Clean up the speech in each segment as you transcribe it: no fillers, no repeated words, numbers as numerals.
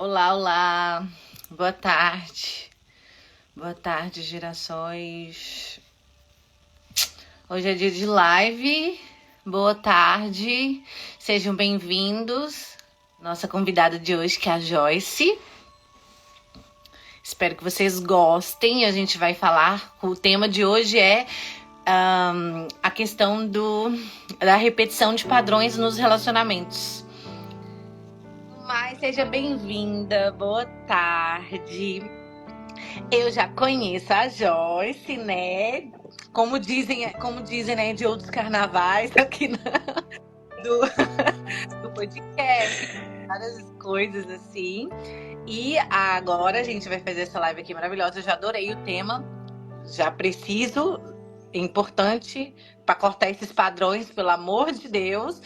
Olá, olá. Boa tarde. Boa tarde, gerações. Hoje é dia de live. Boa tarde. Sejam bem-vindos. Nossa convidada de hoje, que é a Joyce. Espero que vocês gostem. A gente vai falar. O tema de hoje é a questão da repetição de padrões nos relacionamentos. Mas seja bem-vinda. Boa tarde. Eu já conheço a Joyce, né? Como dizem, né, de outros carnavais aqui do podcast, várias coisas assim. E agora a gente vai fazer essa live aqui maravilhosa. Eu já adorei o tema. Já preciso, importante para cortar esses padrões, pelo amor de Deus.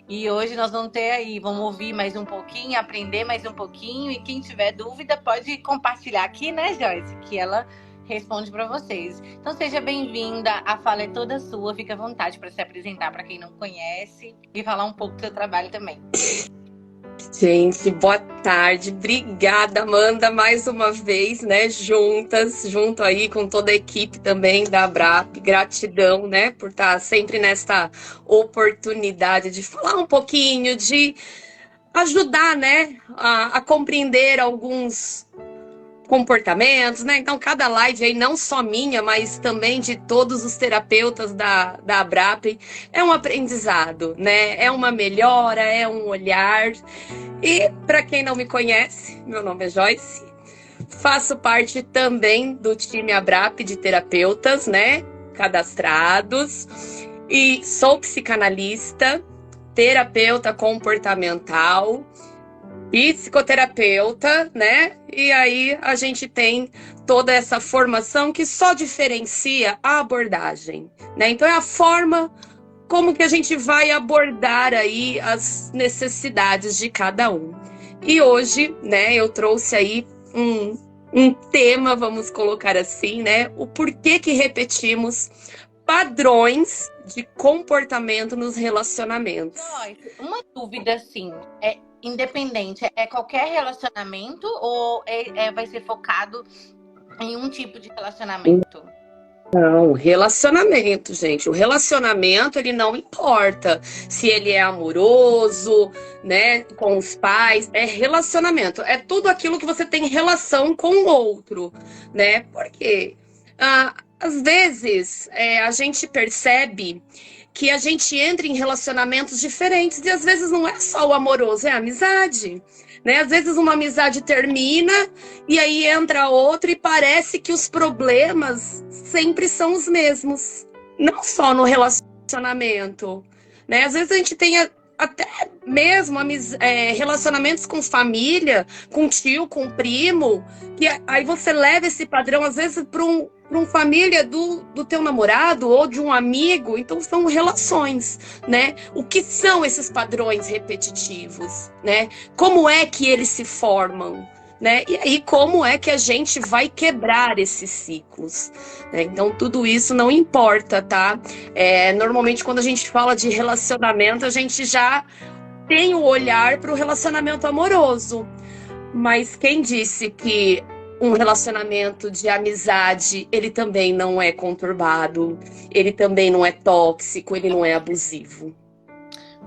E hoje nós vamos ter aí, vamos ouvir mais um pouquinho, aprender mais um pouquinho. E quem tiver dúvida pode compartilhar aqui, né, Joyce? Que ela responde para vocês. Então seja bem-vinda, a fala é toda sua. Fique à vontade para se apresentar para quem não conhece e falar um pouco do seu trabalho também. Gente, boa tarde. Obrigada, Amanda, mais uma vez, né? Junto aí com toda a equipe também da Abrap. Gratidão, né, por estar sempre nesta oportunidade de falar um pouquinho, de ajudar, né, a compreender alguns comportamentos, né? Então, cada live aí, não só minha, mas também de todos os terapeutas da Abrap, é um aprendizado, né? É uma melhora, é um olhar. E, para quem não me conhece, meu nome é Joyce, faço parte também do time Abrap de terapeutas, né? Cadastrados, e sou psicanalista, terapeuta comportamental, psicoterapeuta, né? E aí a gente tem toda essa formação que só diferencia a abordagem, né? Então é a forma como que a gente vai abordar aí as necessidades de cada um. E hoje, né, eu trouxe aí um tema, vamos colocar assim, né? O porquê que repetimos padrões de comportamento nos relacionamentos. Joyce, uma dúvida assim, é independente, é qualquer relacionamento ou vai ser focado em um tipo de relacionamento? Não, relacionamento, gente. O relacionamento, ele não importa se ele é amoroso, né, com os pais. É relacionamento. É tudo aquilo que você tem relação com o outro, né? Porque às vezes a gente percebe que a gente entra em relacionamentos diferentes e às vezes não é só o amoroso, é a amizade, né? Às vezes uma amizade termina e aí entra outra e parece que os problemas sempre são os mesmos, não só no relacionamento, né? Às vezes a gente tem até mesmo relacionamentos com família, com tio, com primo, que aí você leva esse padrão às vezes para uma família do teu namorado ou de um amigo. Então são relações, né? O que são esses padrões repetitivos, né? Como é que eles se formam, né? E aí como é que a gente vai quebrar esses ciclos, né? Então tudo isso não importa, tá? Normalmente quando a gente fala de relacionamento, a gente já tem o olhar para o relacionamento amoroso, mas quem disse que um relacionamento de amizade, ele também não é conturbado, ele também não é tóxico, ele não é abusivo.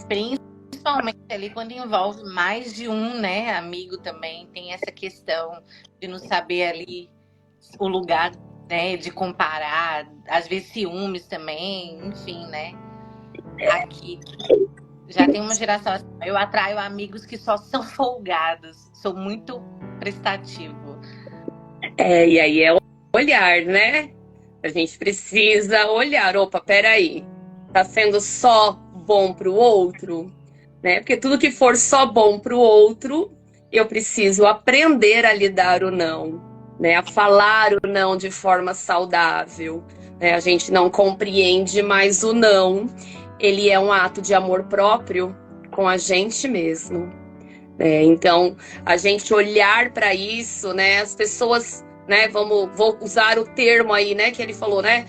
Principalmente ali quando envolve mais de um, né, amigo também, tem essa questão de não saber ali o lugar, né, de comparar, às vezes ciúmes também, enfim, né. Aqui já tem uma geração assim, eu atraio amigos que só são folgados, sou muito prestativo. E aí é o olhar, né? A gente precisa olhar, opa, peraí, tá sendo só bom pro outro, né? Porque tudo que for só bom pro outro, eu preciso aprender a lidar o não, né? A falar o não de forma saudável, né? A gente não compreende, mas o não, ele é um ato de amor próprio com a gente mesmo. Então, a gente olhar para isso, né? As pessoas, né? Vou usar o termo aí, né? Que ele falou, né?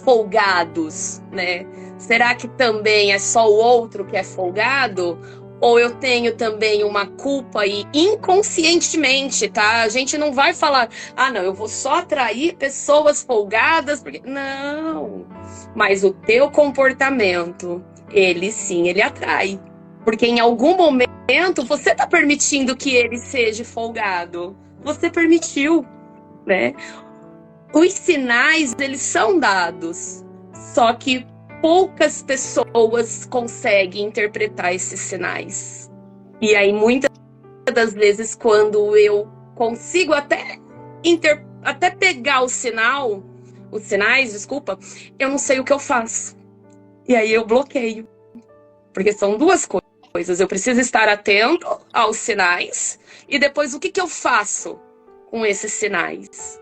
Folgados, né? Será que também é só o outro que é folgado? ou eu tenho também uma culpa aí inconscientemente, tá? A gente não vai falar, ah, não, eu vou só atrair pessoas folgadas, porque... Não, mas o teu comportamento, ele sim, ele atrai. Porque em algum momento você tá permitindo que ele seja folgado. Você permitiu, né? Os sinais, eles são dados, só que poucas pessoas conseguem interpretar esses sinais. E aí, muitas das vezes, quando eu consigo até pegar os sinais, desculpa, eu não sei o que eu faço. E aí eu bloqueio. Porque são duas coisas. Eu preciso estar atento aos sinais e depois o que eu faço com esses sinais.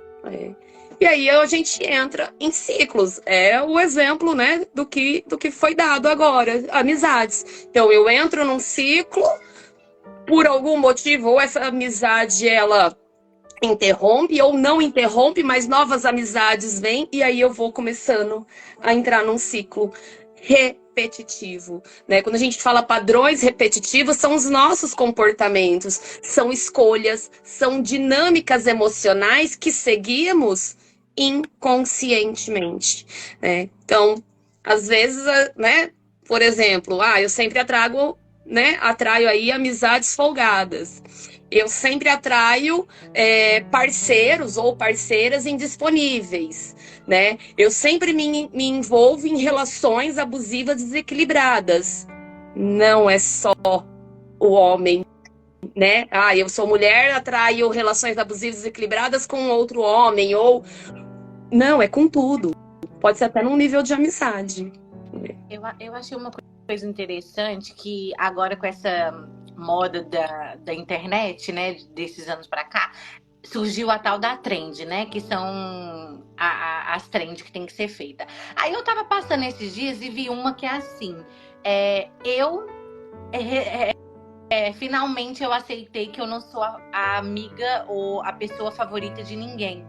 E aí a gente entra em ciclos. É o exemplo, né, do que foi dado agora, amizades. Então eu entro num ciclo, por algum motivo, ou essa amizade ela interrompe ou não interrompe, mas novas amizades vêm e aí eu vou começando a entrar num ciclo repetitivo, né? Quando a gente fala padrões repetitivos, são os nossos comportamentos, são escolhas, são dinâmicas emocionais que seguimos inconscientemente, né? Então, às vezes, né? Por exemplo, eu sempre atraio aí amizades folgadas. Eu sempre atraio parceiros ou parceiras indisponíveis, né? Eu sempre me envolvo em relações abusivas desequilibradas. Não é só o homem, né? Eu sou mulher, atraio relações abusivas desequilibradas com outro homem, ou... Não, é com tudo. Pode ser até num nível de amizade. Eu achei uma coisa interessante que agora com essa moda da internet, né, desses anos para cá, surgiu a tal da trend, né, que são as trends que tem que ser feita. Aí eu tava passando esses dias e vi uma que é assim, finalmente eu aceitei que eu não sou a amiga ou a pessoa favorita de ninguém.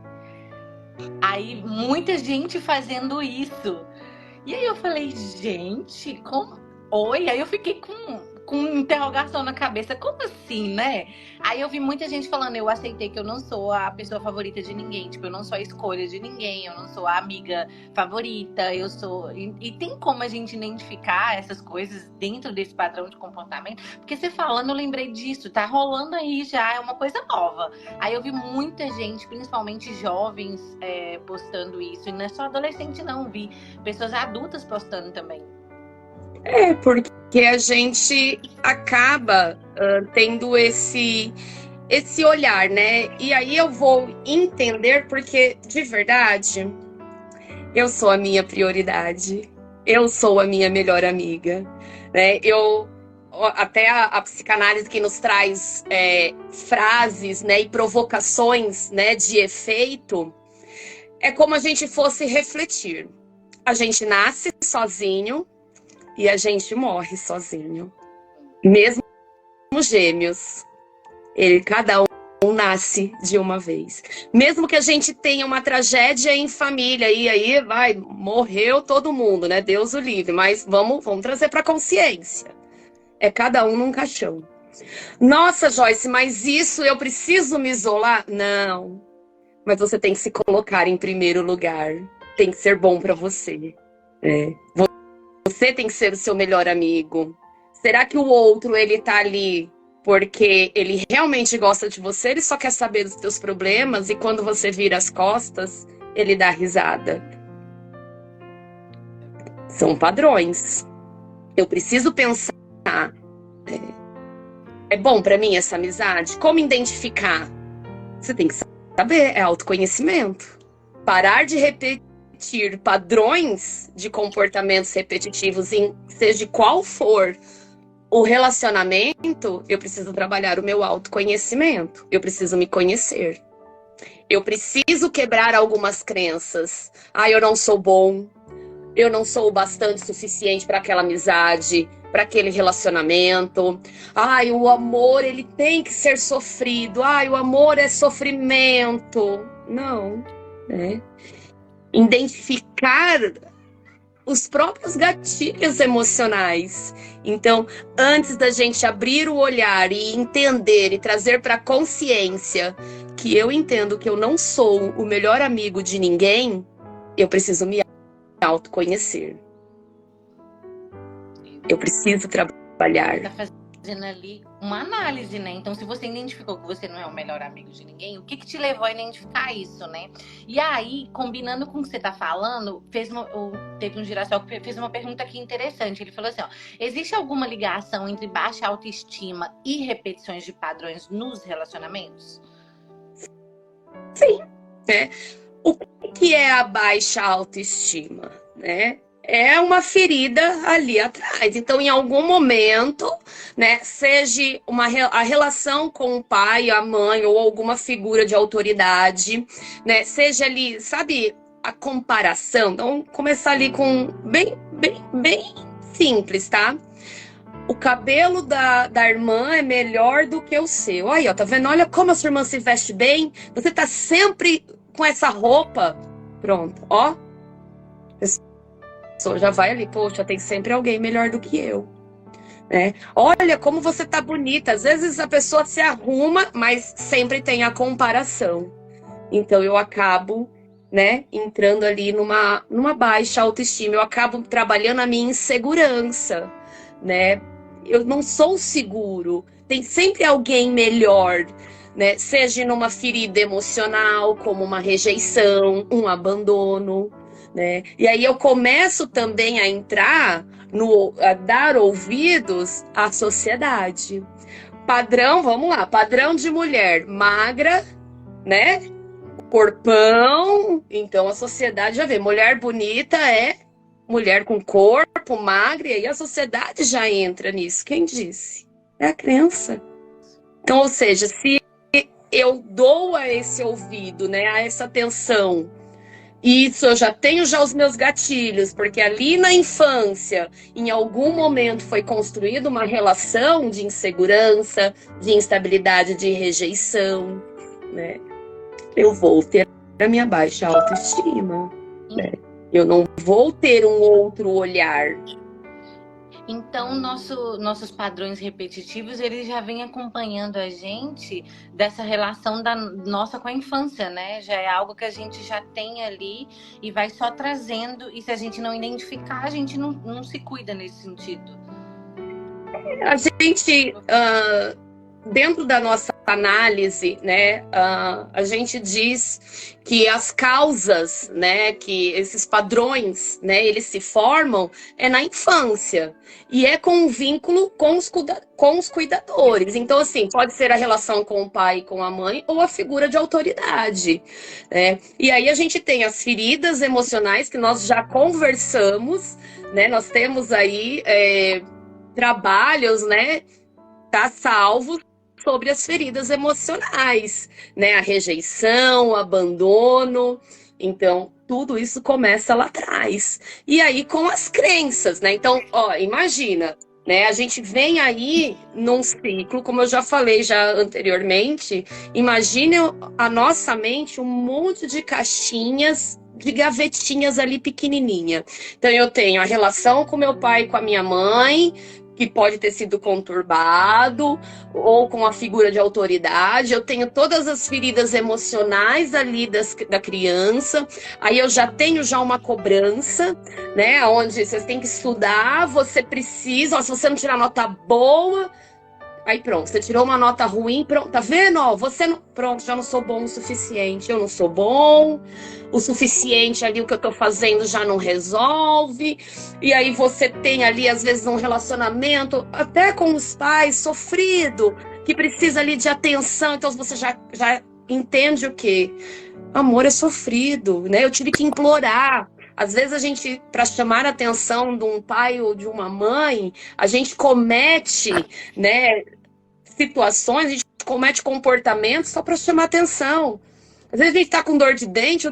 Aí muita gente fazendo isso. E aí eu falei, gente, como... Oi? Aí eu fiquei com interrogação na cabeça, como assim, né? Aí eu vi muita gente falando, eu aceitei que eu não sou a pessoa favorita de ninguém, tipo, eu não sou a escolha de ninguém, eu não sou a amiga favorita, eu sou... E tem como a gente identificar essas coisas dentro desse padrão de comportamento? Porque você falando, eu lembrei disso, tá rolando aí já, é uma coisa nova. Aí eu vi muita gente, principalmente jovens, postando isso, e não é só adolescente não, vi pessoas adultas postando também. Porque a gente acaba tendo esse olhar, né? E aí eu vou entender porque, de verdade, eu sou a minha prioridade. Eu sou a minha melhor amiga, né? Até a psicanálise que nos traz frases, né, e provocações, né, de efeito, é como a gente fosse refletir. A gente nasce sozinho, e a gente morre sozinho. Mesmo gêmeos. Cada um nasce de uma vez. Mesmo que a gente tenha uma tragédia em família, e aí morreu todo mundo, né? Deus o livre. Mas vamos trazer para a consciência. É cada um num caixão. Nossa, Joyce, mas isso eu preciso me isolar? Não. Mas você tem que se colocar em primeiro lugar. Tem que ser bom para você. Você tem que ser o seu melhor amigo. Será que o outro, ele tá ali porque ele realmente gosta de você? Ele só quer saber dos teus problemas e quando você vira as costas, ele dá risada. São padrões. Eu preciso pensar. É bom pra mim essa amizade? Como identificar? Você tem que saber, é autoconhecimento. Parar de repetir padrões de comportamentos repetitivos, seja qual for o relacionamento, eu preciso trabalhar o meu autoconhecimento. Eu preciso me conhecer. Eu preciso quebrar algumas crenças. Eu não sou bom. Eu não sou o bastante suficiente para aquela amizade, para aquele relacionamento. O amor, ele tem que ser sofrido. O amor é sofrimento. Não, né? Identificar os próprios gatilhos emocionais. Então, antes da gente abrir o olhar e entender e trazer para a consciência que eu entendo que eu não sou o melhor amigo de ninguém, eu preciso me autoconhecer. Eu preciso trabalhar. Tá fazendo ali uma análise, né? Então, se você identificou que você não é o melhor amigo de ninguém, o que te levou a identificar isso, né? E aí, combinando com o que você tá falando, teve um Girassol que fez uma pergunta aqui interessante. Ele falou assim, ó, existe alguma ligação entre baixa autoestima e repetições de padrões nos relacionamentos? Sim, né? O que é a baixa autoestima, né? É uma ferida ali atrás. Então, em algum momento, né, seja a relação com o pai, a mãe ou alguma figura de autoridade, né, seja ali, sabe, a comparação. Então, começar ali com bem simples, tá? O cabelo da irmã é melhor do que o seu. Aí, ó, tá vendo? Olha como a sua irmã se veste bem. Você tá sempre com essa roupa. Pronto, ó. A pessoa já vai ali, poxa, tem sempre alguém melhor do que eu. Né? Olha como você tá bonita. Às vezes a pessoa se arruma, mas sempre tem a comparação. Então eu acabo, né, entrando ali numa baixa autoestima. Eu acabo trabalhando a minha insegurança, né? Eu não sou seguro. Tem sempre alguém melhor, né? Seja numa ferida emocional, como uma rejeição, um abandono, né? E aí eu começo também a entrar a dar ouvidos à sociedade. Padrão, vamos lá, padrão de mulher magra, né? Corpão, então a sociedade já vê, mulher bonita é mulher com corpo, magra, e aí a sociedade já entra nisso. Quem disse? É a crença. Então, ou seja, se eu dou a esse ouvido, né, a essa atenção, isso eu já tenho os meus gatilhos, porque ali na infância, em algum momento foi construída uma relação de insegurança, de instabilidade, de rejeição, né? Eu vou ter a minha baixa autoestima, né? Eu não vou ter um outro olhar. Então, nossos padrões repetitivos, eles já vêm acompanhando a gente dessa relação da nossa com a infância, né? Já é algo que a gente já tem ali e vai só trazendo. E se a gente não identificar, a gente não se cuida nesse sentido. A gente, dentro da nossa análise, né, a gente diz que as causas, né, que esses padrões, né, eles se formam na infância e é com um vínculo com os cuidadores. Então, assim, pode ser a relação com o pai e com a mãe ou a figura de autoridade, né? E aí a gente tem as feridas emocionais que nós já conversamos, né? Nós temos aí trabalhos, né, tá salvo sobre as feridas emocionais, né? A rejeição, o abandono. Então, tudo isso começa lá atrás. E aí, com as crenças, né? Então, ó, imagina, né? A gente vem aí num ciclo, como eu já falei já anteriormente, imagine a nossa mente um monte de caixinhas, de gavetinhas ali pequenininha. Então, eu tenho a relação com meu pai e com a minha mãe, que pode ter sido conturbado, ou com a figura de autoridade. Eu tenho todas as feridas emocionais ali da criança. Aí eu já tenho uma cobrança, né? Onde vocês têm que estudar, você precisa, ó, se você não tirar nota boa, aí pronto, você tirou uma nota ruim, pronto, tá vendo? Ó, você não, pronto, já não sou bom o suficiente. Eu não sou bom o suficiente ali, o que eu tô fazendo já não resolve. E aí você tem ali, às vezes, um relacionamento, até com os pais, sofrido, que precisa ali de atenção. Então você já entende o quê? Amor é sofrido, né? Eu tive que implorar. Às vezes a gente, para chamar a atenção de um pai ou de uma mãe, a gente comete, né, situações, a gente comete comportamentos só para chamar atenção. Às vezes a gente tá com dor de dente, a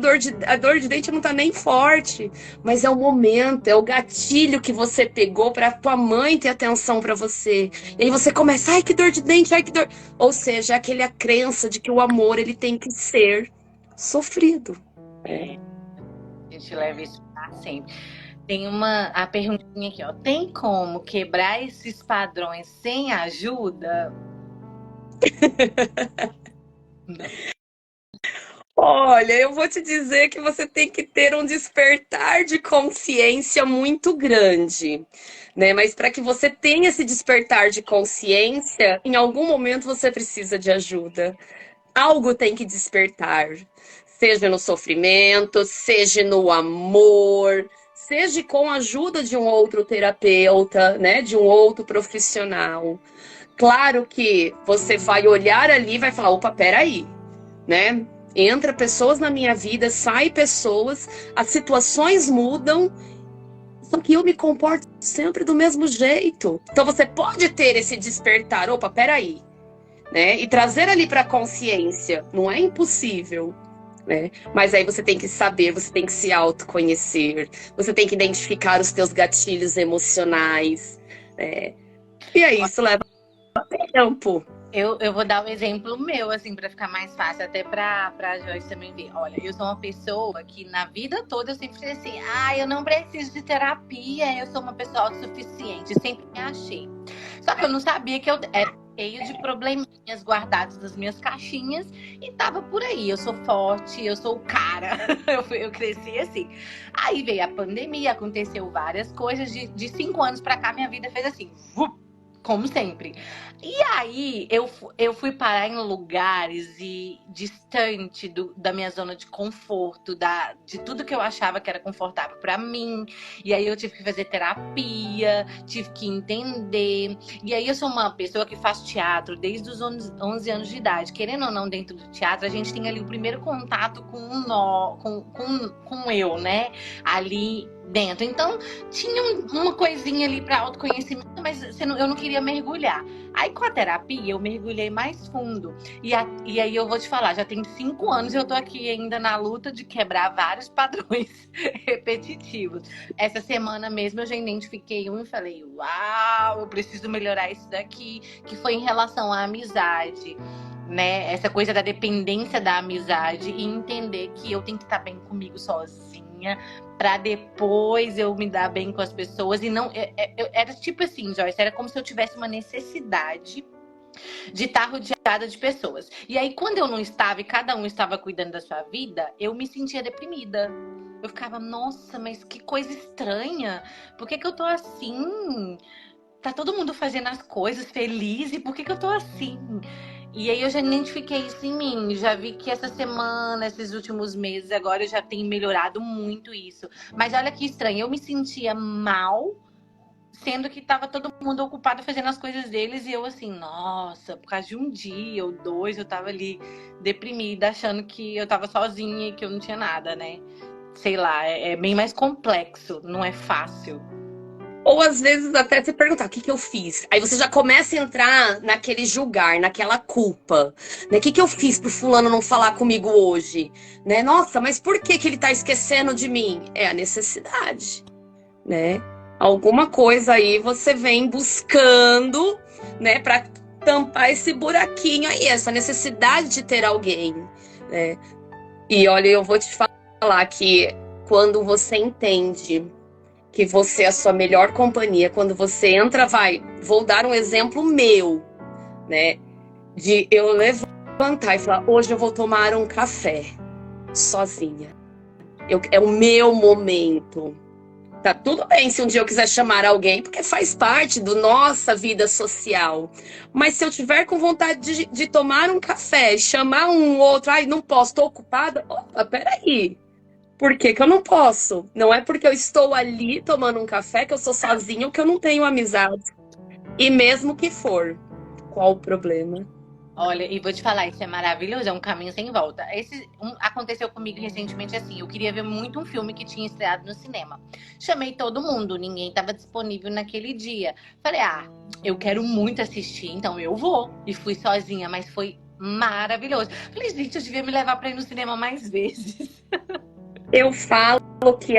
dor de dente não tá nem forte, mas é o momento, é o gatilho que você pegou para tua mãe ter atenção para você. E aí você começa, ai que dor de dente, ai que dor. Ou seja, aquela crença de que o amor ele tem que ser sofrido. A gente leva isso pra sempre. Tem a perguntinha aqui, ó. Tem como quebrar esses padrões sem ajuda? Não. Olha, eu vou te dizer que você tem que ter um despertar de consciência muito grande, né? Mas para que você tenha esse despertar de consciência, em algum momento você precisa de ajuda. Algo tem que despertar, seja no sofrimento, seja no amor, seja com a ajuda de um outro terapeuta, né? De um outro profissional. Claro que você vai olhar ali e vai falar, opa, peraí, né? Entra pessoas na minha vida, sai pessoas, as situações mudam, só que eu me comporto sempre do mesmo jeito. Então você pode ter esse despertar, opa, peraí, né? E trazer ali para a consciência, não é impossível, né? Mas aí você tem que saber, você tem que se autoconhecer, você tem que identificar os teus gatilhos emocionais, né? E aí isso leva tempo. Eu vou dar um exemplo meu, assim, pra ficar mais fácil, até pra Joyce também ver. Olha, eu sou uma pessoa que na vida toda eu sempre falei assim, eu não preciso de terapia, eu sou uma pessoa autossuficiente, sempre me achei. Só que eu não sabia que eu era cheio de probleminhas guardados nas minhas caixinhas e tava por aí. Eu sou forte, eu sou o cara, eu cresci assim. Aí veio a pandemia, aconteceu várias coisas, de 5 anos pra cá minha vida fez assim, como sempre. E aí eu fui parar em lugares distante da minha zona de conforto, de tudo que eu achava que era confortável para mim. E aí eu tive que fazer terapia, tive que entender. E aí eu sou uma pessoa que faz teatro desde os 11 anos de idade. Querendo ou não, dentro do teatro, a gente tem ali o primeiro contato com eu, né? Ali dentro. Então, tinha uma coisinha ali para autoconhecimento, mas eu não queria mergulhar. Aí, com a terapia, eu mergulhei mais fundo. E aí, eu vou te falar, já tem 5 anos e eu tô aqui ainda na luta de quebrar vários padrões repetitivos. Essa semana mesmo, eu já identifiquei um e falei, uau, eu preciso melhorar isso daqui, que foi em relação à amizade. Né? Essa coisa da dependência da amizade e entender que eu tenho que estar bem comigo sozinha para depois eu me dar bem com as pessoas. E não era tipo assim, Joyce, era como se eu tivesse uma necessidade de estar rodeada de pessoas. E aí, quando eu não estava e cada um estava cuidando da sua vida, eu me sentia deprimida. Eu ficava, nossa, mas que coisa estranha. Por que eu tô assim? Tá todo mundo fazendo as coisas feliz e por que eu tô assim? E aí eu já identifiquei isso em mim, já vi que essa semana, esses últimos meses, agora eu já tenho melhorado muito isso. Mas olha que estranho, eu me sentia mal, sendo que tava todo mundo ocupado fazendo as coisas deles e eu assim, nossa, por causa de um dia ou dois eu tava ali deprimida, achando que eu tava sozinha e que eu não tinha nada, né? Sei lá, é bem mais complexo, não é fácil. Ou às vezes até se perguntar, o que eu fiz? Aí você já começa a entrar naquele julgar, naquela culpa. Né? O que eu fiz pro fulano não falar comigo hoje? Né? Nossa, mas por que ele tá esquecendo de mim? É a necessidade, né? Alguma coisa aí você vem buscando, né, pra tampar esse buraquinho aí, essa necessidade de ter alguém, né? E olha, eu vou te falar que quando você entende que você é a sua melhor companhia, quando você entra, vou dar um exemplo meu, né? De eu levantar e falar, hoje eu vou tomar um café, sozinha. É o meu momento. Tá tudo bem se um dia eu quiser chamar alguém, porque faz parte da nossa vida social. Mas se eu tiver com vontade de tomar um café, chamar um outro, não posso, tô ocupada, opa, peraí. Por que eu não posso? Não é porque eu estou ali tomando um café que eu sou sozinha ou que eu não tenho amizade. E mesmo que for, qual o problema? Olha, e vou te falar, isso é maravilhoso, é um caminho sem volta. Aconteceu comigo recentemente assim, eu queria ver muito um filme que tinha estreado no cinema. Chamei todo mundo, ninguém estava disponível naquele dia. Falei, eu quero muito assistir, então eu vou. E fui sozinha, mas foi maravilhoso. Falei, gente, eu devia me levar para ir no cinema mais vezes. Eu falo que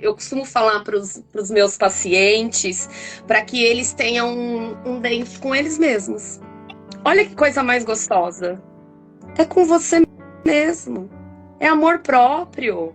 eu costumo falar para os meus pacientes para que eles tenham um date com eles mesmos. Olha que coisa mais gostosa. É com você mesmo. É amor próprio.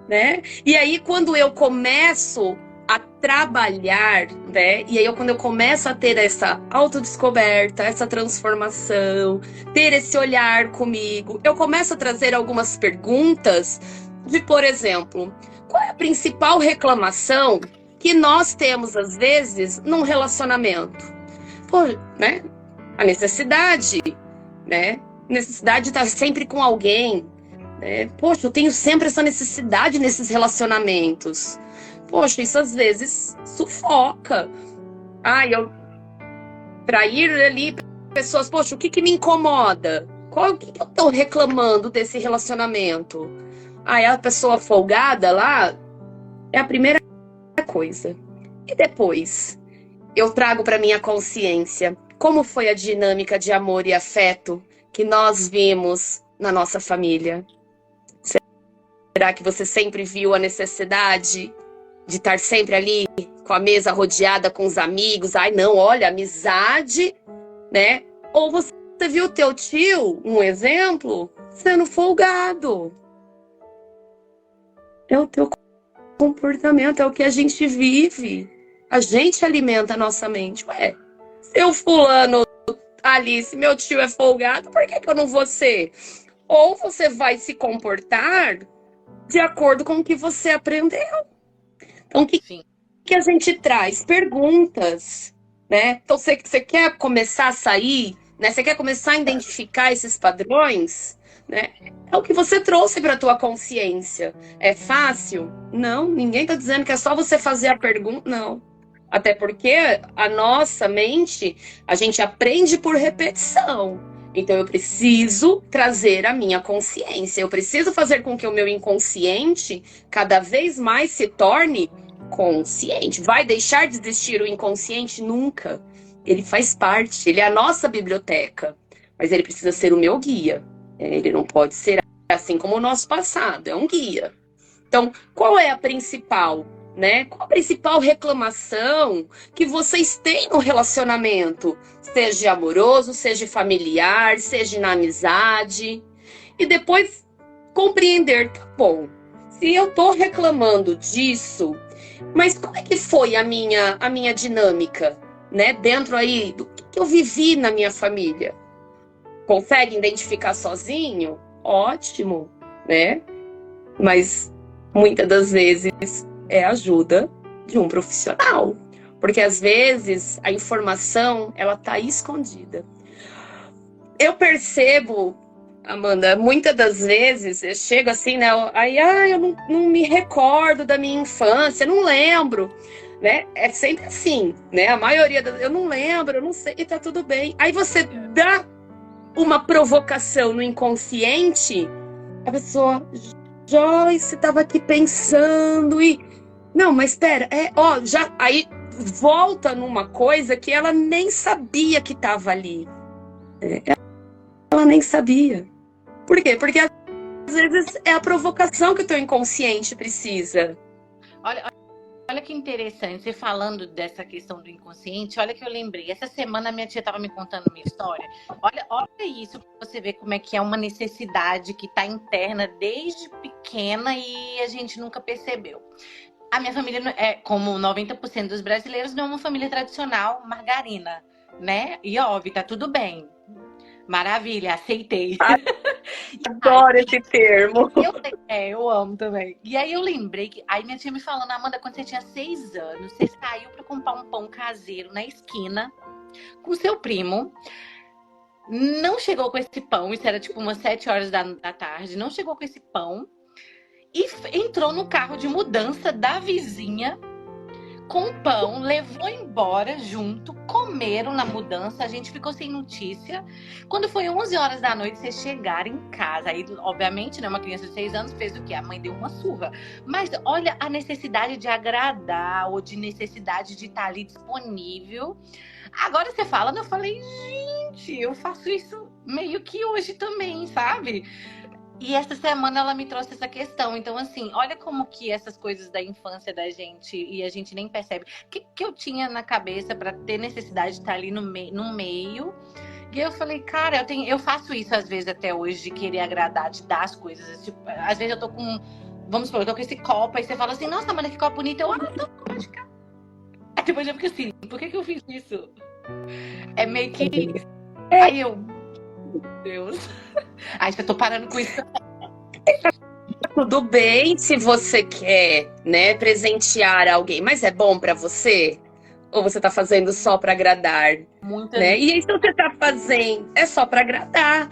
né? E aí, quando eu começo a trabalhar, né? E aí, quando eu começo a ter essa autodescoberta, essa transformação, ter esse olhar comigo, eu começo a trazer algumas perguntas de, por exemplo, qual é a principal reclamação que nós temos, às vezes, num relacionamento? Pô, né? A necessidade, né? Necessidade de estar sempre com alguém, né? Poxa, eu tenho sempre essa necessidade nesses relacionamentos. Poxa, isso às vezes sufoca. Eu trair ali pessoas, poxa, o que me incomoda? O que eu tô reclamando desse relacionamento? A pessoa folgada lá é a primeira coisa. E depois, eu trago para minha consciência como foi a dinâmica de amor e afeto que nós vimos na nossa família. Será que você sempre viu a necessidade de estar sempre ali com a mesa rodeada com os amigos? Ai, não, olha, amizade, né? Ou você viu teu tio, um exemplo, sendo folgado? É o teu comportamento, é o que a gente vive. A gente alimenta a nossa mente. Ué, seu fulano ali, se meu tio é folgado, por que eu não vou ser? Ou você vai se comportar de acordo com o que você aprendeu. Então, o que a gente traz? Perguntas, né? Então, você quer começar a sair, né? Você quer começar a identificar esses padrões, né? É o que você trouxe para a tua consciência. É fácil? Não, ninguém está dizendo que é só você fazer a pergunta, não. Até porque a nossa mente, a gente aprende por repetição. Então, eu preciso trazer a minha consciência. Eu preciso fazer com que o meu inconsciente cada vez mais se torne consciente. Vai deixar de existir o inconsciente? Nunca. Ele faz parte, ele é a nossa biblioteca. Mas ele precisa ser o meu guia. Ele não pode ser assim como o nosso passado, é um guia. Então, qual é a principal, né? Qual a principal reclamação que vocês têm no relacionamento? Seja amoroso, seja familiar, seja na amizade. E depois compreender, tá bom, se eu tô reclamando disso, mas como é que foi a minha dinâmica, né? Dentro aí do que eu vivi na minha família. Consegue identificar sozinho? Ótimo, né? Mas muitas das vezes é a ajuda de um profissional. Porque às vezes a informação, ela tá escondida. Eu percebo, Amanda, muitas das vezes eu chego assim, né? Eu não me recordo da minha infância, não lembro, né? É sempre assim, né? A maioria eu não lembro, eu não sei, e tá tudo bem. Aí você dá uma provocação no inconsciente, a pessoa, Joyce, estava aqui pensando e... Não, mas espera, já... Aí volta numa coisa que ela nem sabia que estava ali. Ela nem sabia. Por quê? Porque às vezes é a provocação que o teu inconsciente precisa. Olha que interessante, você falando dessa questão do inconsciente, olha que eu lembrei. Essa semana minha tia estava me contando uma história. Olha isso para você ver como é que é uma necessidade que está interna desde pequena e a gente nunca percebeu. A minha família, como 90% dos brasileiros, não é uma família tradicional margarina, né? E óbvio, tá tudo bem. Maravilha, aceitei. Adoro esse termo. Eu amo também. E aí eu lembrei que... Aí minha tia me falando, Amanda, quando você tinha 6 anos, você saiu pra comprar um pão caseiro na esquina com seu primo. Não chegou com esse pão, isso era tipo umas 7 horas da tarde. Não chegou com esse pão. E entrou no carro de mudança da vizinha com o pão, levou embora junto, comeram na mudança, a gente ficou sem notícia. Quando foi 11 horas da noite, vocês chegaram em casa. Aí, obviamente, né, uma criança de 6 anos fez o quê? A mãe deu uma surra. Mas olha a necessidade de agradar ou de necessidade de estar ali disponível. Agora você fala, eu falei, gente, eu faço isso meio que hoje também, sabe? E essa semana ela me trouxe essa questão. Então, assim, olha como que essas coisas da infância da gente e a gente nem percebe. O que eu tinha na cabeça para ter necessidade de estar ali no meio? E eu falei, cara, eu faço isso às vezes até hoje, de querer agradar, de dar as coisas. Tipo, às vezes eu tô com vamos supor, eu tô com esse copo, aí você fala assim, nossa, mas que copo bonito. Eu, então pode ficar. Aí depois eu fico assim, por que eu fiz isso? É meio que isso. Aí eu, meu Deus. Aí eu tô parando com isso. Tudo bem se você quer, né, presentear alguém, mas é bom pra você? Ou você tá fazendo só pra agradar, Muitas né? E aí, se você tá fazendo, é só pra agradar.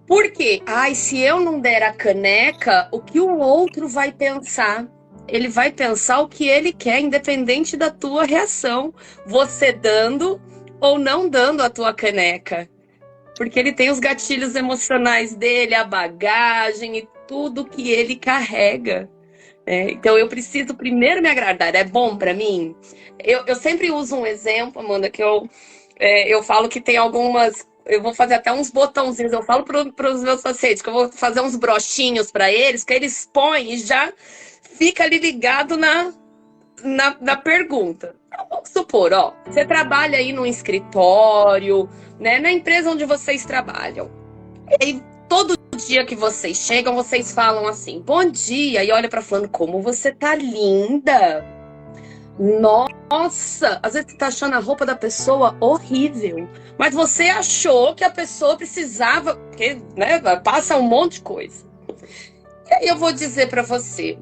Por quê? Ai, se eu não der a caneca, o que o outro vai pensar? Ele vai pensar o que ele quer, independente da tua reação. Você dando ou não dando a tua caneca. Porque ele tem os gatilhos emocionais dele, a bagagem e tudo que ele carrega. Então eu preciso primeiro me agradar. É bom pra mim? Eu sempre uso um exemplo, Amanda, que eu falo que tem algumas. Eu vou fazer até uns botãozinhos. Eu falo para os meus pacientes que eu vou fazer uns brochinhos para eles, que eles põem e já fica ali ligado na pergunta. Então, vamos supor, ó, você trabalha aí num escritório, né, na empresa onde vocês trabalham. E aí, todo dia que vocês chegam, vocês falam assim, bom dia, e olha para fulano, como você tá linda. Nossa, às vezes você tá achando a roupa da pessoa horrível, mas você achou que a pessoa precisava, porque, né, passa um monte de coisa. E aí eu vou dizer para você,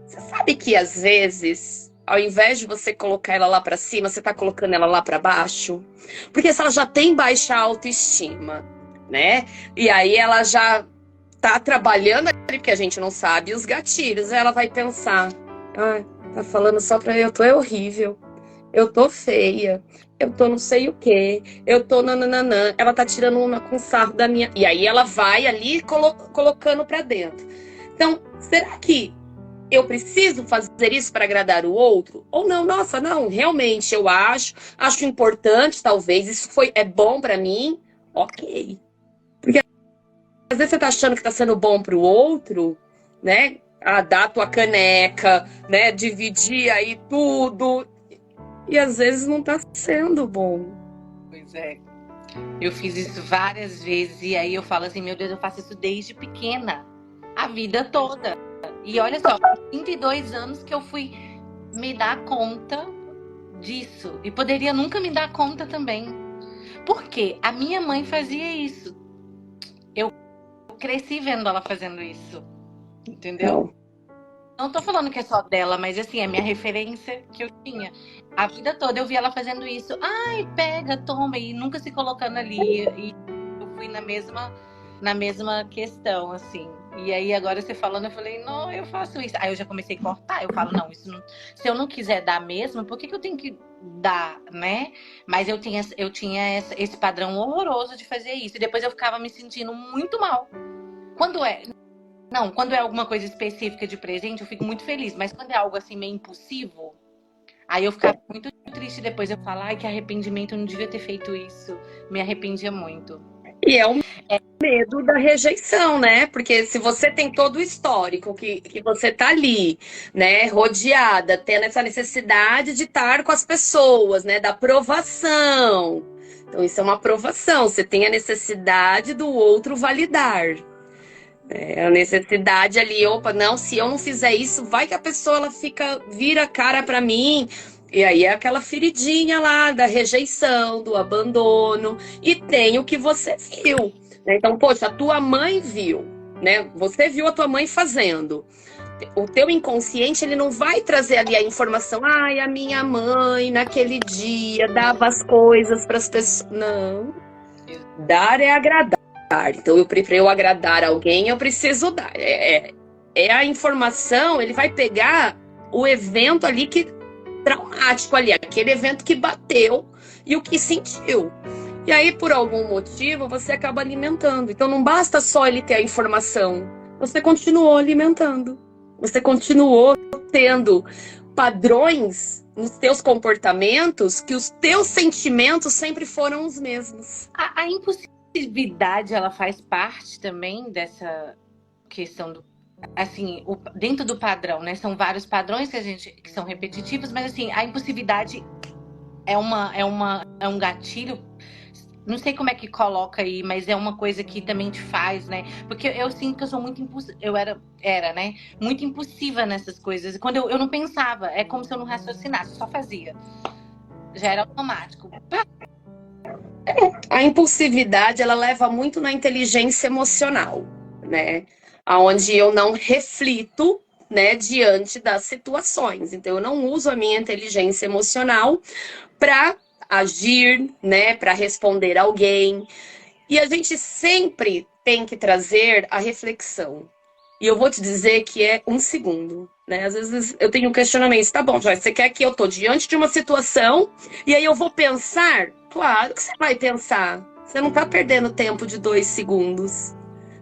você sabe que às vezes, ao invés de você colocar ela lá para cima, você tá colocando ela lá para baixo? Porque se ela já tem baixa autoestima, né? E aí ela já tá trabalhando ali, porque a gente não sabe os gatilhos, ela vai pensar, ah, tá falando só pra eu tô horrível, eu tô feia, eu tô não sei o quê, eu tô nananã, ela tá tirando uma com sarro da minha... E aí ela vai ali colocando pra dentro. Então, será que eu preciso fazer isso para agradar o outro? Ou não? Nossa, não, realmente eu acho importante, talvez, isso é bom pra mim, ok. Às vezes você tá achando que tá sendo bom pro outro, né? Dar tua caneca, né? Dividir aí tudo. E às vezes não tá sendo bom. Pois é. Eu fiz isso várias vezes e aí eu falo assim, meu Deus, eu faço isso desde pequena. A vida toda. E olha só, 32 anos que eu fui me dar conta disso. E poderia nunca me dar conta também. Porque a minha mãe fazia isso. Eu cresci vendo ela fazendo isso. Entendeu? Não. Não tô falando que é só dela, mas assim, é a minha referência que eu tinha. A vida toda eu vi ela fazendo isso. Ai, pega, toma, e nunca se colocando ali. E eu fui na mesma questão, assim. E aí agora você falando, eu falei, não, eu faço isso. Aí eu já comecei a cortar, eu falo, não, isso não. Se eu não quiser dar mesmo, por que eu tenho que dar, né? Mas eu tinha esse padrão horroroso de fazer isso. E depois eu ficava me sentindo muito mal. Quando é. Não, quando é alguma coisa específica de presente, eu fico muito feliz. Mas quando é algo assim meio impulsivo, aí eu ficava muito triste depois. Eu falo, ai, que arrependimento, eu não devia ter feito isso. Me arrependia muito. E é o medo da rejeição, né? Porque se você tem todo o histórico que você tá ali, né, rodeada, tendo essa necessidade de estar com as pessoas, né, da aprovação. Então isso é uma aprovação, você tem a necessidade do outro validar. A necessidade ali, opa, não, se eu não fizer isso, vai que a pessoa ela vira a cara para mim. E aí é aquela feridinha lá da rejeição, do abandono. E tem o que você viu, né? Então, poxa, a tua mãe viu, né? Você viu a tua mãe fazendo. O teu inconsciente, ele não vai trazer ali a informação, ai, a minha mãe naquele dia dava as coisas para as pessoas. Não. Dar é agradar. Então, para eu agradar alguém, eu preciso dar. É a informação, ele vai pegar o evento ali traumático ali, aquele evento que bateu e o que sentiu. E aí, por algum motivo, você acaba alimentando. Então, não basta só ele ter a informação. Você continuou alimentando. Você continuou tendo padrões nos teus comportamentos que os teus sentimentos sempre foram os mesmos. A impulsividade, ela faz parte também dessa questão do, assim, dentro do padrão, né? São vários padrões que são repetitivos, mas assim, a impulsividade é um gatilho Não sei como é que coloca aí, mas é uma coisa que também te faz, né? Porque eu sinto que eu sou muito impulsiva. Eu era, né? Muito impulsiva nessas coisas. Quando eu não pensava, é como se eu não raciocinasse, só fazia. Já era automático. A impulsividade, ela leva muito na inteligência emocional, né? Aonde eu não reflito, né, diante das situações. Então, eu não uso a minha inteligência emocional para agir, né, para responder alguém. E a gente sempre tem que trazer a reflexão. E eu vou te dizer que é um segundo, né? Às vezes eu tenho um questionamento, tá bom, Joyce, você quer que eu tô diante de uma situação e aí eu vou pensar? Claro que você vai pensar. Você não tá perdendo tempo de 2 segundos,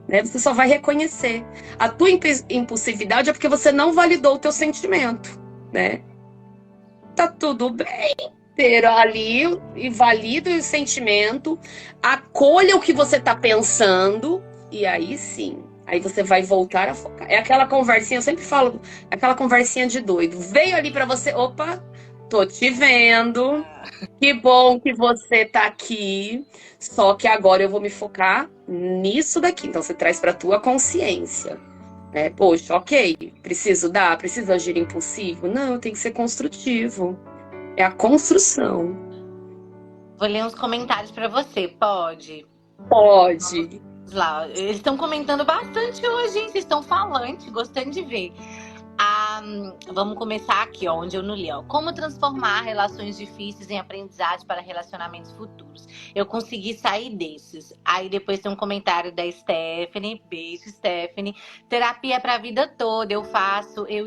né? Você só vai reconhecer. A tua impulsividade é porque você não validou o teu sentimento, né? Tá tudo bem ter ali e valida o sentimento, acolha o que você tá pensando e aí sim, aí você vai voltar a focar. É aquela conversinha, eu sempre falo, aquela conversinha de doido. Veio ali pra você, opa, tô te vendo. Que bom que você tá aqui. Só que agora eu vou me focar nisso daqui. Então você traz pra tua consciência. Poxa, ok, preciso agir impulsivo? Não, tem que ser construtivo. É a construção. Vou ler uns comentários pra você, pode? Pode. Vamos lá. Eles estão comentando bastante hoje, hein? Vocês estão falantes, gostando de ver. Vamos começar aqui, ó, onde eu não li, ó. Como transformar relações difíceis em aprendizados para relacionamentos futuros? Eu consegui sair desses. Aí depois tem um comentário da Stephanie. Beijo, Stephanie. Terapia é para a vida toda. Eu faço, eu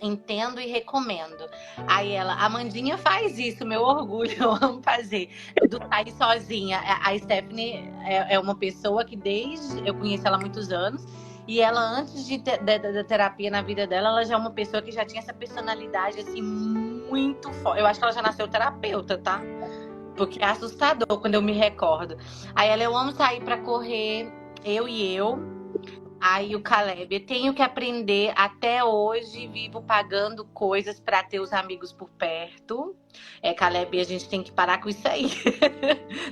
entendo e recomendo. Aí ela, Amandinha faz isso, meu orgulho, eu amo fazer. Do sair sozinha. A Stephanie é uma pessoa que desde eu conheço ela há muitos anos. E ela, antes da terapia na vida dela, ela já é uma pessoa que já tinha essa personalidade, assim, muito forte. Eu acho que ela já nasceu terapeuta, tá? Porque é assustador quando eu me recordo. Aí ela, eu amo sair pra correr, eu e eu. Aí o Caleb, eu tenho que aprender, até hoje vivo pagando coisas pra ter os amigos por perto. Caleb, a gente tem que parar com isso aí.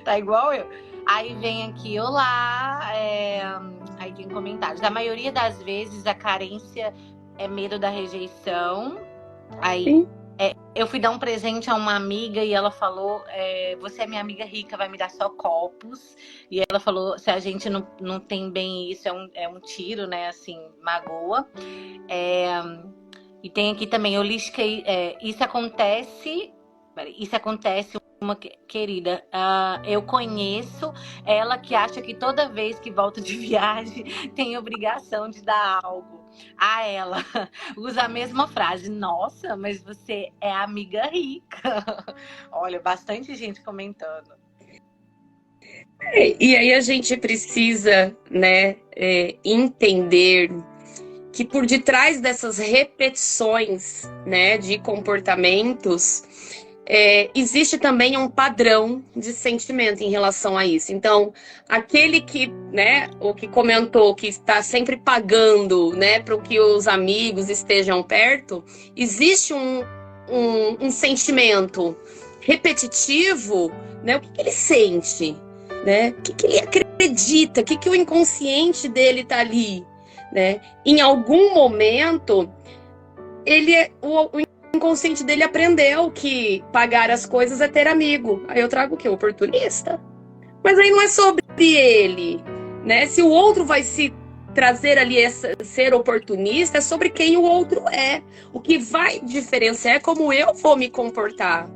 Tá igual eu. Aí vem aqui, olá. Aí tem comentários. A maioria das vezes a carência é medo da rejeição. Aí eu fui dar um presente a uma amiga e ela falou: você é minha amiga rica, vai me dar só copos. E ela falou: se a gente não tem bem isso, é um tiro, né? Assim, magoa. E tem aqui também, eu lisquei. Isso acontece. Isso acontece. Uma querida, eu conheço ela que acha que toda vez que volta de viagem tem obrigação de dar algo a ela. Usa a mesma frase. Nossa, mas você é amiga rica. Olha, bastante gente comentando. E aí a gente precisa, né, entender que por detrás dessas repetições, né, de comportamentos, existe também um padrão de sentimento em relação a isso. Então, aquele que, né, o que comentou que está sempre pagando, né, para que os amigos estejam perto, existe um sentimento repetitivo, né? O que ele sente, né? O que ele acredita, o que o inconsciente dele está ali, né? Em algum momento, o inconsciente dele aprendeu que pagar as coisas é ter amigo. Aí eu trago o quê? Oportunista. Mas aí não é sobre ele, né? Se o outro vai se trazer ali ser oportunista, é sobre quem o outro é. O que vai diferenciar é como eu vou me comportar.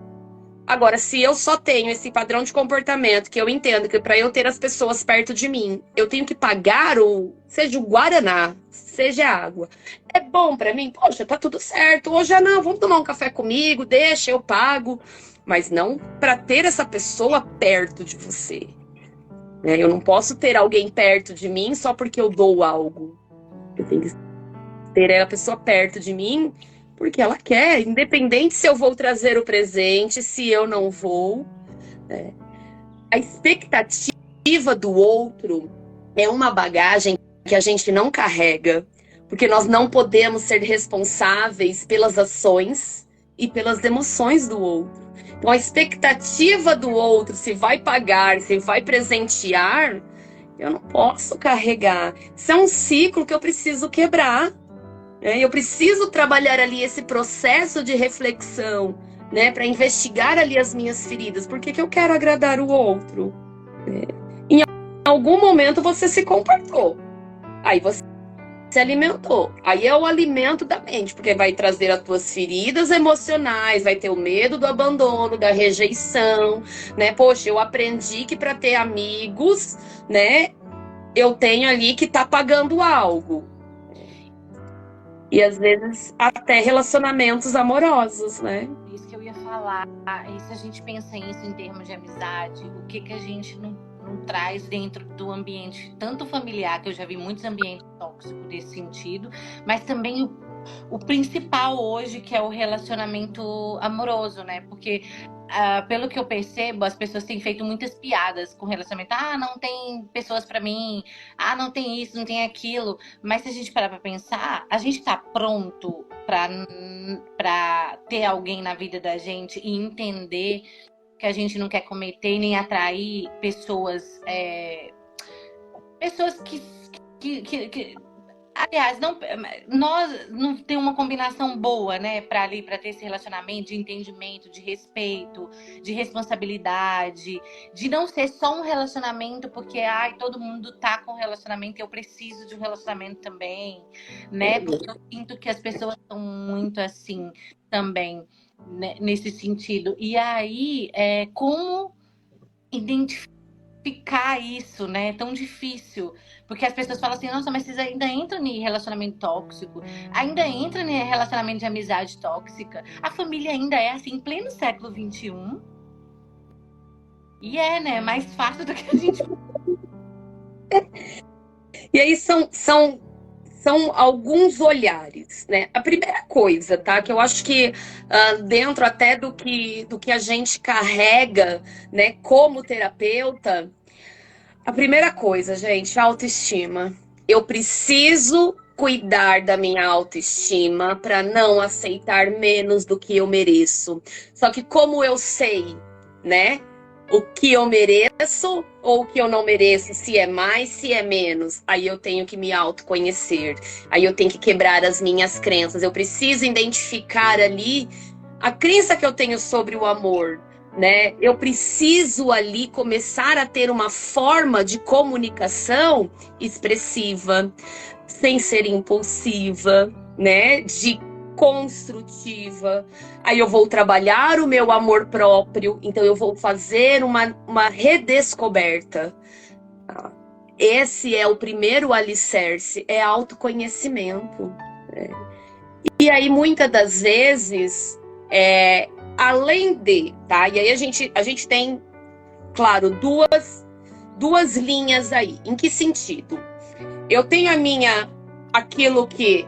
Agora, se eu só tenho esse padrão de comportamento, que eu entendo que para eu ter as pessoas perto de mim, eu tenho que pagar seja o Guaraná, seja a água. É bom para mim? Poxa, tá tudo certo. Hoje não, vamos tomar um café comigo, deixa, eu pago. Mas não para ter essa pessoa perto de você. Eu não posso ter alguém perto de mim só porque eu dou algo. Eu tenho que ter a pessoa perto de mim porque ela quer, independente se eu vou trazer o presente, se eu não vou. A expectativa do outro é uma bagagem que a gente não carrega, porque nós não podemos ser responsáveis pelas ações e pelas emoções do outro. Então, a expectativa do outro, se vai pagar, se vai presentear, eu não posso carregar. Isso é um ciclo que eu preciso quebrar. Né? Eu preciso trabalhar ali esse processo de reflexão, né? Para investigar ali as minhas feridas. Por que eu quero agradar o outro? Em algum momento você se comportou. Aí você se alimentou. Aí é o alimento da mente, porque vai trazer as tuas feridas emocionais, vai ter o medo do abandono, da rejeição, né? Poxa, eu aprendi que para ter amigos, né, eu tenho ali que tá pagando algo. E às vezes até relacionamentos amorosos, né? Isso que eu ia falar. E se a gente pensa nisso em termos de amizade, o que a gente não traz dentro do ambiente, tanto familiar, que eu já vi muitos ambientes tóxicos desse sentido, mas também o principal hoje, que é o relacionamento amoroso, né? Porque, pelo que eu percebo, as pessoas têm feito muitas piadas com relacionamento. Ah, não tem pessoas pra mim. Ah, não tem isso, não tem aquilo. Mas se a gente parar pra pensar, a gente tá pronto pra ter alguém na vida da gente e entender que a gente não quer cometer nem atrair pessoas que aliás, nós não tem uma combinação boa, né, para ter esse relacionamento de entendimento, de respeito, de responsabilidade, de não ser só um relacionamento porque todo mundo tá com relacionamento e eu preciso de um relacionamento também, né? Porque eu sinto que as pessoas são muito assim também, né, nesse sentido. E aí, como identificar isso, né? É tão difícil. Porque as pessoas falam assim, nossa, mas vocês ainda entram em relacionamento tóxico, ainda entram em relacionamento de amizade tóxica. A família ainda é assim, em pleno século XXI. E né? Mais fácil do que a gente... E aí são alguns olhares, né? A primeira coisa, tá? Que eu acho que dentro até do que a gente carrega, né, como terapeuta, a primeira coisa, gente, autoestima. Eu preciso cuidar da minha autoestima para não aceitar menos do que eu mereço. Só que como eu sei, né? O que eu mereço ou o que eu não mereço, se é mais, se é menos. Aí eu tenho que me autoconhecer. Aí eu tenho que quebrar as minhas crenças. Eu preciso identificar ali a crença que eu tenho sobre o amor, né? Eu preciso ali começar a ter uma forma de comunicação expressiva, sem ser impulsiva, né? De construtiva. Aí eu vou trabalhar o meu amor próprio, então eu vou fazer uma redescoberta. Esse é o primeiro alicerce, é autoconhecimento. Né? E aí, muitas das vezes, além de, tá? E aí a gente tem, claro, duas linhas aí. Em que sentido? Eu tenho aquilo que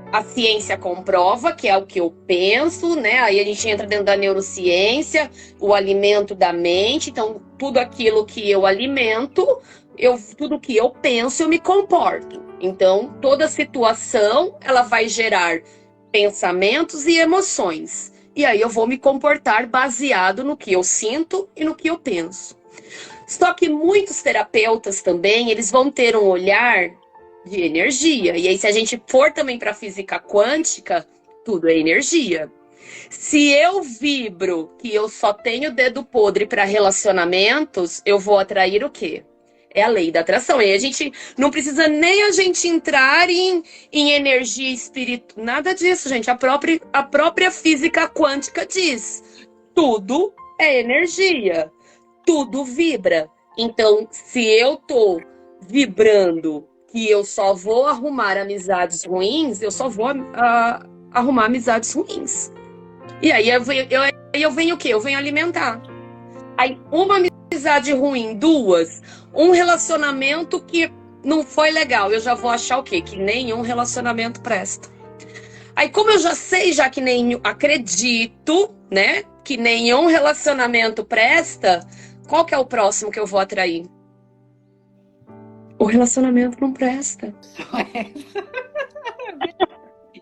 a ciência comprova, que é o que eu penso, né? Aí a gente entra dentro da neurociência, o alimento da mente. Então, tudo aquilo que eu alimento, tudo que eu penso, eu me comporto. Então, toda situação, ela vai gerar pensamentos e emoções. E aí eu vou me comportar baseado no que eu sinto e no que eu penso. Só que muitos terapeutas também, eles vão ter um olhar de energia. E aí, se a gente for também para a física quântica, tudo é energia. Se eu vibro que eu só tenho dedo podre para relacionamentos, eu vou atrair o quê? É a lei da atração. E a gente não precisa nem a gente entrar em energia espiritual. Nada disso, gente. A própria física quântica diz. Tudo é energia. Tudo vibra. Então, se eu tô vibrando que eu só vou arrumar amizades ruins, eu só vou arrumar amizades ruins. E aí eu venho o quê? Eu venho alimentar. Aí uma amizade ruim, duas, um relacionamento que não foi legal, eu já vou achar o quê? Que nenhum relacionamento presta. Aí como eu já sei, já que acredito, né, que nenhum relacionamento presta, qual que é o próximo que eu vou atrair? O relacionamento não presta.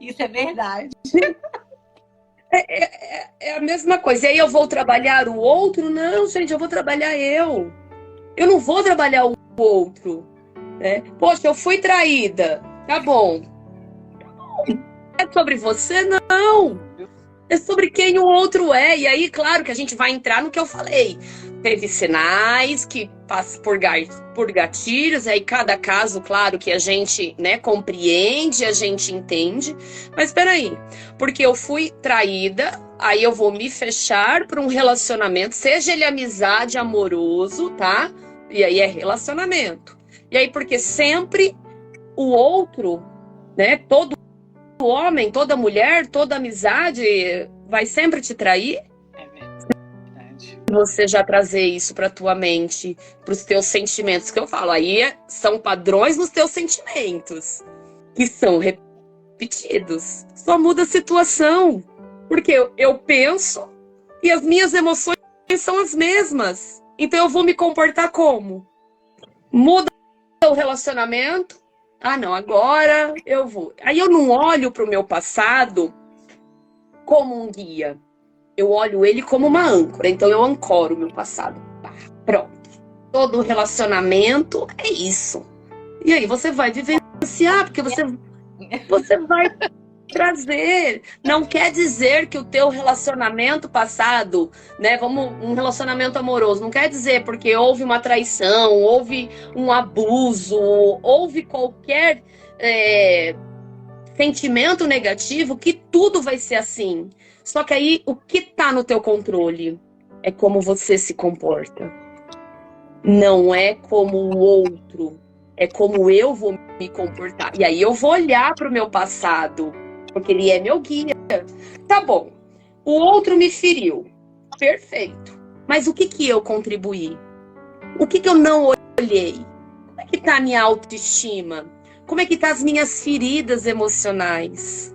Isso é verdade. É a mesma coisa. E aí eu vou trabalhar o outro? Não, gente, eu vou trabalhar eu. Eu não vou trabalhar o outro, né? Poxa, eu fui traída. Tá bom. É sobre você? Não. É sobre quem o outro é. E aí, claro que a gente vai entrar no que eu falei. Teve sinais que passam por gatilhos, aí cada caso, claro, que a gente, né, compreende, a gente entende. Mas peraí, porque eu fui traída, aí eu vou me fechar para um relacionamento, seja ele amizade, amoroso, tá? E aí é relacionamento. E aí, porque sempre o outro, né, todo homem, toda mulher, toda amizade vai sempre te trair. É verdade. Você já trazer isso para tua mente, para os teus sentimentos, que eu falo, aí são padrões nos teus sentimentos, que são repetidos. Só muda a situação, porque eu penso e as minhas emoções são as mesmas. Então eu vou me comportar como? Muda o relacionamento. Ah, não, agora eu vou. Aí eu não olho para o meu passado como um guia. Eu olho ele como uma âncora. Então eu ancoro o meu passado. Pronto. Todo relacionamento é isso. E aí você vai vivenciar, porque você vai trazer. Não quer dizer que o teu relacionamento passado, né, um relacionamento amoroso, não quer dizer porque houve uma traição, houve um abuso, houve qualquer sentimento negativo, que tudo vai ser assim. Só que aí, o que tá no teu controle é como você se comporta. Não é como o outro, é como eu vou me comportar. E aí eu vou olhar pro meu passado, porque ele é meu guia. Tá bom, o outro me feriu. Perfeito. Mas o que eu contribuí? O que eu não olhei? Como é que tá a minha autoestima? Como é que tá as minhas feridas emocionais?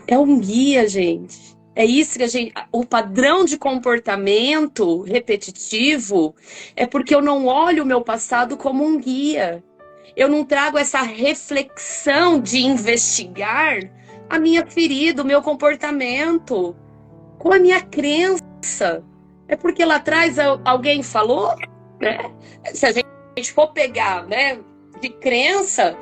É um guia, gente. É isso que a gente... O padrão de comportamento repetitivo é porque eu não olho o meu passado como um guia. Eu não trago essa reflexão de investigar a minha ferida, o meu comportamento, com a minha crença. É porque lá atrás alguém falou, né? Se a gente for pegar, né, de crença,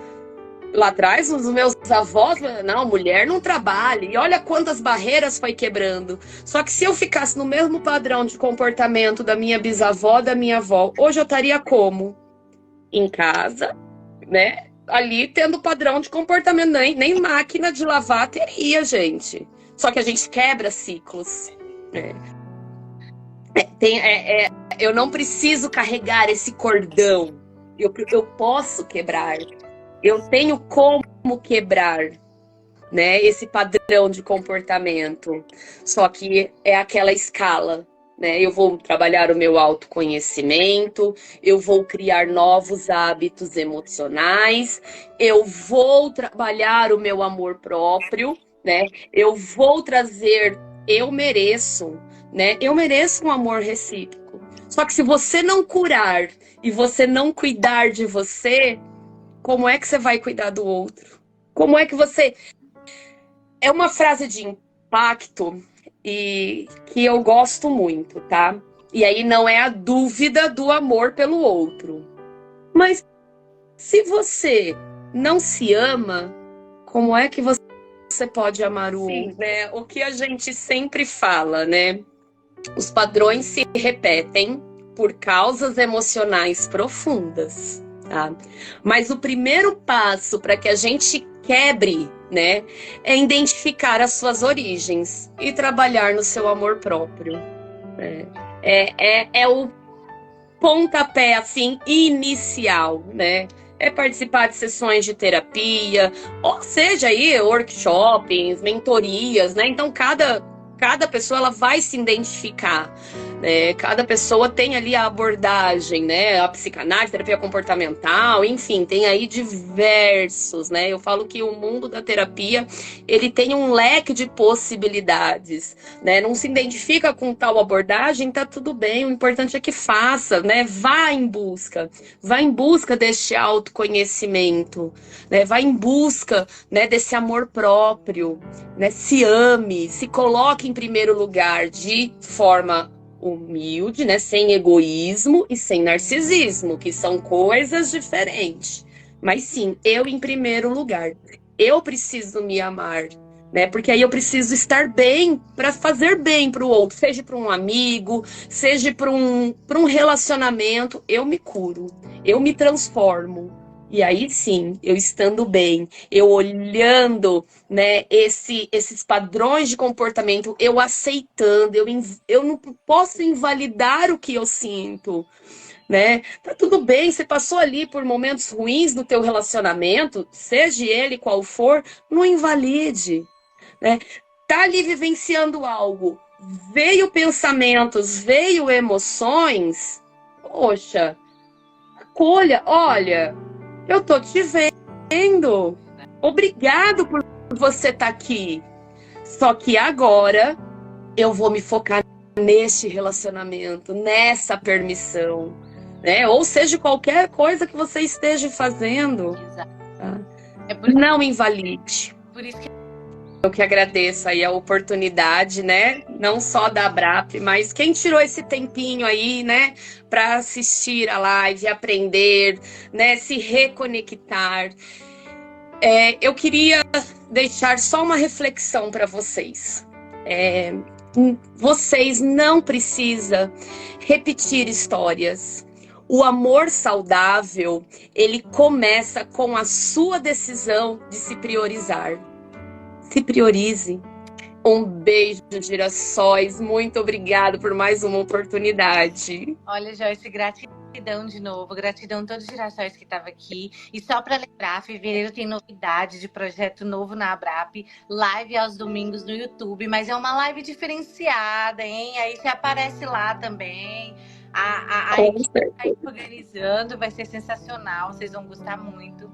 lá atrás os meus avós, não, mulher não trabalha. E olha quantas barreiras foi quebrando. Só que se eu ficasse no mesmo padrão de comportamento da minha bisavó, da minha avó, hoje eu estaria como? Em casa, né? Ali tendo padrão de comportamento, nem máquina de lavar teria, gente. Só que a gente quebra ciclos. Eu não preciso carregar esse cordão. Eu posso quebrar. Eu tenho como quebrar, né, esse padrão de comportamento. Só que é aquela escala, né? Eu vou trabalhar o meu autoconhecimento, eu vou criar novos hábitos emocionais, eu vou trabalhar o meu amor próprio, né? Eu vou trazer, eu mereço, né? Eu mereço um amor recíproco. Só que se você não curar e você não cuidar de você, como é que você vai cuidar do outro? Como é que você... É uma frase de impacto e que eu gosto muito, tá? E aí não é a dúvida do amor pelo outro. Mas se você não se ama, como é que você pode amar o outro? Né? O que a gente sempre fala, né? Os padrões se repetem por causas emocionais profundas. Tá? Mas o primeiro passo para que a gente quebre, né, é identificar as suas origens e trabalhar no seu amor próprio. É o pontapé assim inicial, né? É participar de sessões de terapia, ou seja, aí workshops, mentorias, né? Então cada pessoa ela vai se identificar. Cada pessoa tem ali a abordagem, né? A psicanálise, terapia comportamental, enfim, tem aí diversos, né? Eu falo que o mundo da terapia, ele tem um leque de possibilidades, né? Não se identifica com tal abordagem, tá tudo bem, o importante é que faça, né? Vá em busca deste autoconhecimento, né? Vá em busca, né, desse amor próprio, né? Se ame, se coloque em primeiro lugar de forma humilde, né? Sem egoísmo e sem narcisismo, que são coisas diferentes. Mas sim, eu em primeiro lugar. Eu preciso me amar, né? Porque aí eu preciso estar bem para fazer bem para o outro, seja para um amigo, seja para um relacionamento, eu me curo, eu me transformo. E aí sim, eu estando bem, eu olhando, né, esses padrões de comportamento, eu aceitando, eu não posso invalidar o que eu sinto, né? Tá tudo bem, você passou ali por momentos ruins no teu relacionamento, seja ele qual for, não invalide, né? Tá ali vivenciando algo, veio pensamentos, veio emoções, poxa, acolha, olha, eu tô te vendo, obrigado por você estar aqui, só que agora eu vou me focar neste relacionamento, nessa permissão, né? Ou seja, qualquer coisa que você esteja fazendo, Exato. tá? É por, Não invalide. por isso que Eu que agradeço aí a oportunidade, né? Não só da Abrap, mas quem tirou esse tempinho aí, né, para assistir a live, aprender, né, se reconectar. Eu queria deixar só uma reflexão para vocês. Vocês não precisam repetir histórias. O amor saudável, ele começa com a sua decisão de se priorizar. Se priorize. Um beijo, girassóis. Muito obrigada por mais uma oportunidade. Olha, Joyce, gratidão de novo. Gratidão a todos os girassóis que estavam aqui. E só para lembrar, fevereiro tem novidade de projeto novo na Abrap. Live aos domingos no YouTube. Mas é uma live diferenciada, hein? Aí você aparece lá também. A equipe está organizando, vai ser sensacional. Vocês vão gostar muito.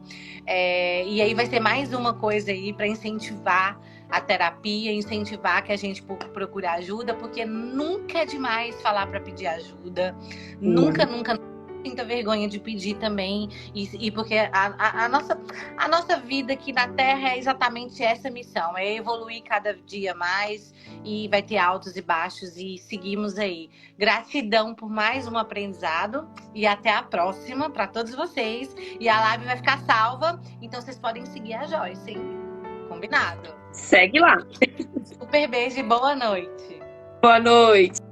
E aí vai ser mais uma coisa aí para incentivar a terapia, incentivar que a gente procure ajuda, porque nunca é demais falar para pedir ajuda. Nunca sinta vergonha de pedir também. E porque a nossa vida aqui na Terra é exatamente essa missão, é evoluir cada dia mais, e vai ter altos e baixos, e seguimos aí. Gratidão por mais um aprendizado, e até a próxima para todos vocês. E a live vai ficar salva, então vocês podem seguir a Joyce, hein? Combinado? Segue lá. Super beijo e boa noite. Boa noite.